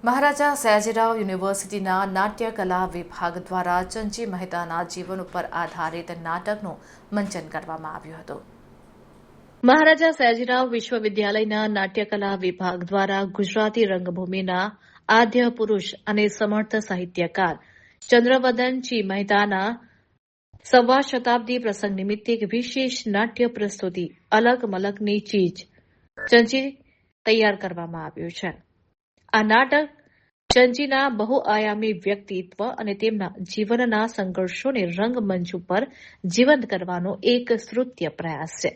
મહારાજા સયાજીરાવ યુનિવર્સિટીના નાટ્ય કલા વિભાગ દ્વારા ચંચી મહેતાના જીવન ઉપર આધારિત નાટકનું મંચન કરવામાં આવ્યું હતું. મહારાજા સયાજીરાવ વિશ્વવિદ્યાલયના નાટ્યકલા વિભાગ દ્વારા ગુજરાતી રંગભૂમિના આદ્ય પુરુષ અને સમર્થ સાહિત્યકાર ચંદ્રવદનજી મહેતાના 1.25 શતાબ્દી પ્રસંગ નિમિત્તે એક વિશેષ નાટ્ય પ્રસ્તુતિ અલગ મલકની ચીજ ચંચી તૈયાર કરવામાં આવ્યું છે. આ નાટક ચંચીના બહુઆયામી વ્યક્તિત્વ અને તેમના જીવનના સંઘર્ષોને રંગમંચ ઉપર જીવંત કરવાનો એક શ્રુત્ય પ્રયાસ છે.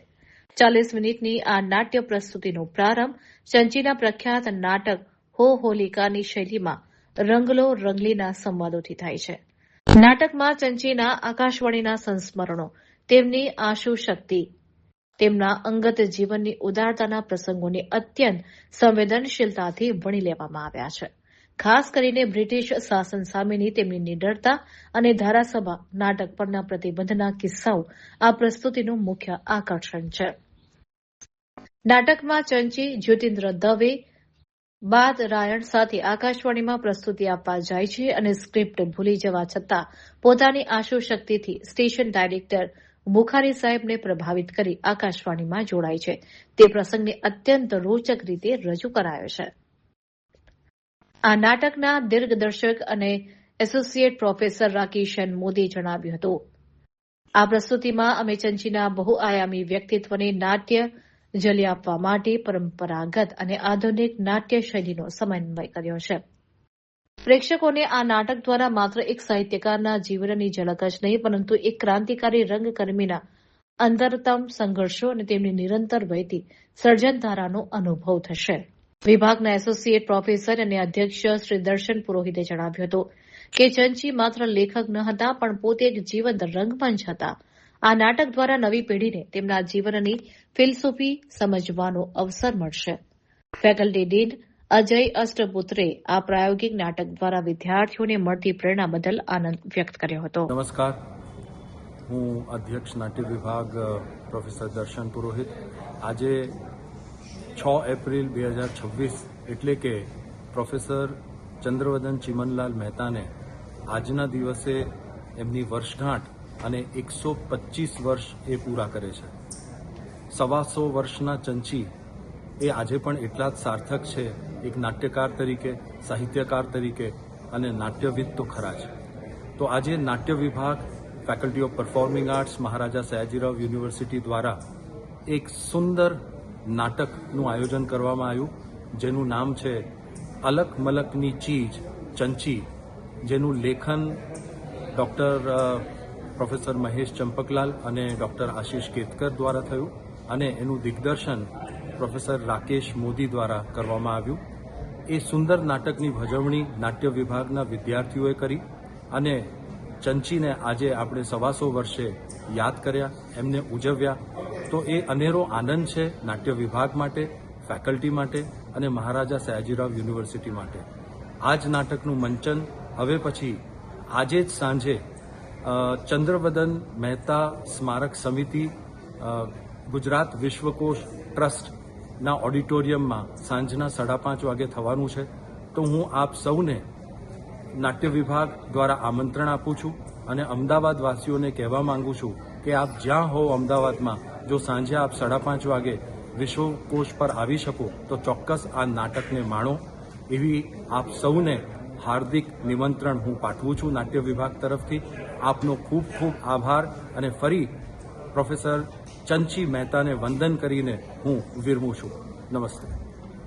40 મિનિટની આ નાટ્ય પ્રસ્તુતિનો પ્રારંભ ચંચીના પ્રખ્યાત નાટક હો હોલિકાની શૈલીમાં રંગલો રંગલીના સંવાદોથી થાય છે. નાટકમાં ચંચીના આકાશવાણીના સંસ્મરણો, તેમની આશુ શક્તિ, તેમના અંગત જીવનની ઉદારતાના પ્રસંગોને અત્યંત સંવેદનશીલતાથી વણી લેવામાં આવ્યા છે. ખાસ કરીને બ્રિટિશ શાસન સામેની તેમની નિડરતા અને ધારાસભા નાટક પરના પ્રતિબંધના કિસ્સાઓ આ પ્રસ્તુતિનું મુખ્ય આકર્ષણ છે. નાટકમાં ચંચી જ્યોતિન્દ્ર દવે બાદ રાયણ સાથે આકાશવાણીમાં પ્રસ્તુતિ આપવા જાય છે અને સ્ક્રિપ્ટ ભૂલી જવા છતાં પોતાની આશુ શક્તિથી સ્ટેશન ડાયરેક્ટર બુખારી સાહેબને પ્રભાવિત કરી આકાશવાણીમાં જોડાય છે. તે પ્રસંગને અત્યંત રોચક રીતે રજૂ કરાયો છે. આ નાટકના દિગ્દર્શક અને એસોસિએટ પ્રોફેસર રાકેશ એન મોદીએ જણાવ્યું હતું, આ પ્રસ્તુતિમાં અમે ચંચીના બહુઆયામી વ્યક્તિત્વને નાટ્ય જલી આપવા માટે પરંપરાગત અને આધુનિક નાટ્ય શૈલીનો સમન્વય કર્યો છે. પ્રેક્ષકોને આ નાટક દ્વારા માત્ર એક સાહિત્યકારના જીવનની ઝલક જ નહીં, પરંતુ એક ક્રાંતિકારી રંગકર્મીના અંતરતમ સંઘર્ષો અને તેમની નિરંતર વહેતી સર્જનધારાનો અનુભવ થશે. વિભાગના એસોસિએટ પ્રોફેસર અને અધ્યક્ષ શ્રી દર્શન પુરોહિતે જણાવ્યું હતું કે ચંચી માત્ર લેખક ન હતા, પણ પોતે એક જીવંત રંગમંચ હતા. આ નાટક દ્વારા નવી પેઢીને તેમના જીવનની ફિલસૂફી સમજવાનો અવસર મળશે. ફેકલ્ટી ડીન અજય અષ્ટપુત્રે આ પ્રાયોગિક નાટક દ્વારા વિદ્યાર્થીઓને મળતી પ્રેરણા બદલ આનંદ વ્યક્ત કર્યો હતો. નમસ્કાર, હું અધ્યક્ષ નાટ્ય વિભાગ પ્રોફેસર દર્શન પુરોહિત. આજે 6 એપ્રિલ 2026 એટલે કે પ્રોફેસર ચંદ્રવદન ચીમનલાલ મહેતાને આજના દિવસે એમની વર્ષગાંઠ અને 125 વર્ષ એ પૂરા કરે છે. 125 વર્ષના ચંચી એ આજે પણ એટલા જ સાર્થક છે, એક નાટ્યકાર તરીકે, સાહિત્યકાર તરીકે અને નાટ્યવિદ તો ખરા છે. તો આજે નાટ્ય વિભાગ, faculty of performing arts, Maharaja Sayajirao university દ્વારા એક સુંદર નાટકનું આયોજન કરવામાં આવ્યું, જેનું નામ છે અલક મલકની ચીજ ચંચી, જેનું લેખન ડોક્ટર પ્રોફેસર મહેશ ચંપકલાલ અને ડોક્ટર આશીષ કેતકર દ્વારા થયું અને એનું દિગ્દર્શન પ્રોફેસર રાકેશ મોદી દ્વારા કરવામાં આવ્યું. એ સુંદર નાટકની ભજવણી નાટ્ય વિભાગના વિદ્યાર્થીઓએ કરી અને ચંચીને આજે આપણે 125 વર્ષે યાદ કર્યા, એમને ઉજવ્યા. તો એ અનેરો આનંદ છે નાટ્ય વિભાગ માટે, ફેકલ્ટી માટે અને મહારાજા સયાજીરાવ યુનિવર્સિટી માટે. આ જ નાટકનું મંચન હવે પછી આજે જ સાંજે ચંદ્રવદન મહેતા સ્મારક સમિતિ, ગુજરાત વિશ્વકોશ ટ્રસ્ટના ઓડિટોરિયમમાં સાંજના 5:30 વાગે થવાનું છે. તો હું આપ સૌને નાટ્ય વિભાગ દ્વારા આમંત્રણ આપું છું અને અમદાવાદ વાસીઓને કહેવા માંગુ છું કે આપ જ્યાં હોવ અમદાવાદમાં, જો સાંજે આપ 5:30 વાગે વિશ્વકોશ પર આવી શકો તો ચોક્કસ આ નાટકને માણો. એવી આપ સૌને હાર્દિક નિમંત્રણ હું પાઠવું છું નાટ્ય વિભાગ તરફથી. આપનો ખૂબ ખૂબ આભાર અને ફરી પ્રોફેસર ચંચી મહેતાને વંદન કરીને હું વિરમું છું. નમસ્તે.